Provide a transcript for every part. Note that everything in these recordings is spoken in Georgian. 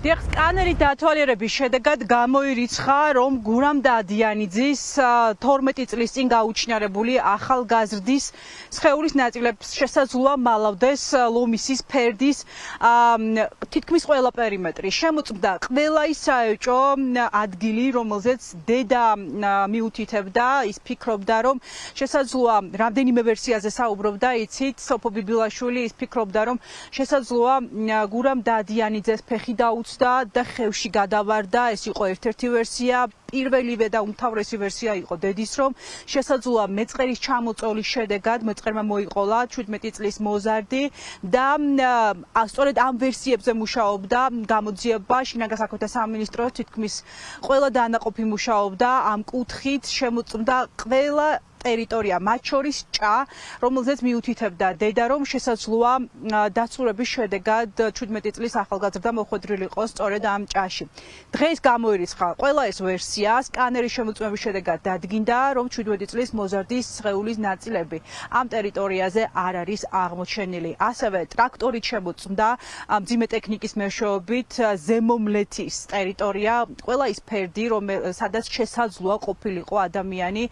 დიახ, სკანერი დათვალიერების შედეგად გამოირიცხა, რომ გურამ დადიანიძის 12 წლის წინ გაუჩინარებული ახალგაზრდის სხეულის ნაწილებს შესაძლოა მალავდეს ლომისის ფერდის თითქმის ყველა პერიმეტრი. შემოწმდა ყველა ის საეჭვო ადგილი, რომელზეც დედა მიუთითებდა, ის ფიქრობდა, რომ შესაძლოა რამდენიმე ვერსიაზე საუბრობდა, იცით, სოფო ბიბილაშვილი ის ფიქრობდა, რომ შესაძლოა გურამ დადიანიძეს ფეხი და ხევში გადავარდა, ეს იყო ერთ-ერთი ვერსია. პირველივე და უმთავრესი ვერსია იყო დედის, რომ შესაძლოა მეწყერის ჩამოწოლის შედეგად მეწყერმა მოიყოლა 17 წლის მოზარდი და სწორედ ამ ვერსიებზე მუშაობდა გამოძიება შინაგან საქმეთა სამინისტროს თითქმის ყველა დანაყოფი მუშაობდა ამ კუთხით, შემოწმდა ყველა ტერიტორია, მათ შორის ჭა, რომელზეც მიუთითებდა დედა, რომ შესაძლოა დაცურების შედეგად 17 წლის ახალგაზრდა მოხვედრილი იყოს სწორედ ამ ჭაში. დღეს გამოირიცხა ყველა ეს ვერსია, სკანერის შემოწმების შედეგად დადგინდა, რომ 17 წლის მოზარდის სხეულის ნაწილები ამ ტერიტორიაზე არ არის აღმოჩენილი. ასევე ტრაქტორით შემოწმდა მძიმე ტექნიკის მეშვეობით ზემომლეთის ტერიტორია, ყველა ის ფერდი, სადაც შესაძლოა ყოფილიყო ადამიანი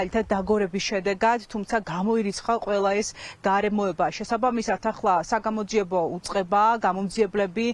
მაგალითად დაგორების შედეგად, თუმცა გამოირიცხა ყველა ეს გარემოება. შესაბამისად, ახლა საგამოძიებო უწყება, გამომძიებლები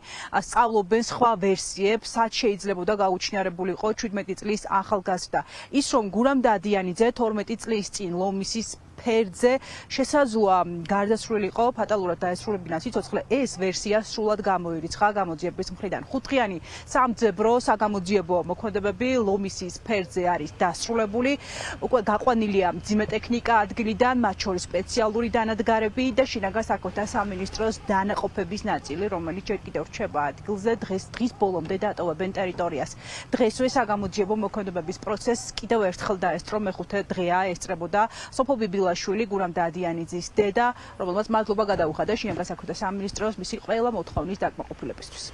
სწავლობენ სხვა ვერსიებს, სად შეიძლებოდა გაუჩინარებულიყო 17 წლის ახალგაზრდა. ის რომ გურამ დადიანიძე 12 წლის წინ ლომისის ფერდზე შესაძლოა გარდაცვლილიყო, ფატალურად დაესრულებინა სიცოცხლე, ეს ვერსია სრულად გამოირიცხა გამოძიების მხრიდან. 5დღიანი სამძებრო საგამოძიებო მოქმედებები ლომისის ფერდზე არის დასრულებული. უკვე გაყვანილია მძიმე ტექნიკა ადგილიდან, მათ შორის სპეციალური დანადგარები და შინაგან საქმეთა სამინისტროს დანაყოფების ნაწილი, რომელიც ჯერ კიდევ რჩება ადგილზე, დღის ბოლომდე დატოვებენ ტერიტორიას. დღესვე საგამოძიებო მოქმედებების პროცესს კიდევ ერთხელ დაესწრო, მეხუთე დღეა ესწრებოდა სოფო ბიბილაშვილი, გურამ დადიანიძის დედა, რომელმაც მადლობა გადაუხადა შინაგან საქმეთა სამინისტროს მისი ყველა მოთხოვნის დაკმაყოფილებისთვის.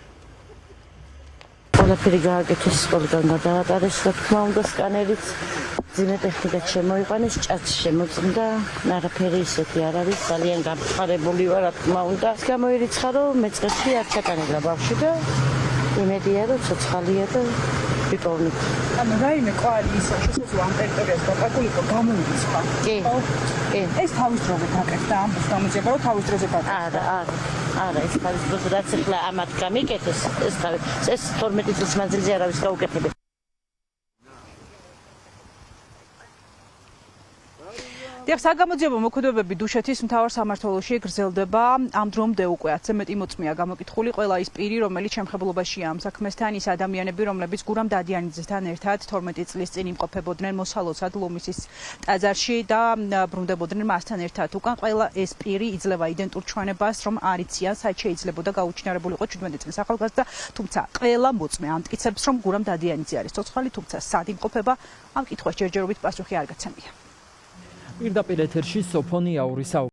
ყველაფერი გააკეთეს, სკოლიდან გადაატარეს, რა თქმა უნდა, სკანერით მძიმე ტექნიკაც შემოიყვანეს, ჭაც შემოწმდა, არაფერი ისეთი არ არის, ძალიან გამხარებული ვარ, რა თქმა უნდა. გამოირიცხა, რომ მეწყერსი არ ჩატანებდა ბავშვი და იმედია, რომ ცოცხალია და ვიპოვნით. ანუ რაიმე კვალი ისე შესაძლოა ამ ტერიტორიას დაკარგულიყო, გამოირიცხა. კი. ეს თავის დროზე გაკეთდა ამბობს გამოძიება, რომ თავის დროზე გაკეთდა. არა, ეს თავის დროზე რაც ახლა ამათ გამიკეთეს, ეს 12 წლის მანძილზე არავის გაუკეთებია. დიახ, საგამოძიებო მოქმედებები დუშეთის მთავარ სამმართველოში გრძელდება. ამ დრომდე უკვე 10-ზე მეტი მოწმეა გამოკითხული, ყველა ის პირი, რომელიც შემხებლობაშია ამ საქმესთან, ის ადამიანები, რომლებიც გურამ დადიანიძესთან ერთად 12 წლის წინ იმყოფებოდნენ მოსალოცად ლომისის ტაძარში და ბრუნდებოდნენ მასთან ერთად. უკან ყველა ეს პირი იძლევა იდენტურ ჩვენებას, რომ არ იციან, სად შეიძლებოდა გაუჩინარებულიყო 17 წლის ახალგაზრდა, თუმცა ყველა მოწმე ამტკიცებს, რომ გურამ დადიანიძე არის ცოცხალი, თუმცა სად იმყოფება, ამ კითხვას ჯერჯერობით პასუხი არ გაცემია. პირდაპირ ეთერში სოფონი აურისა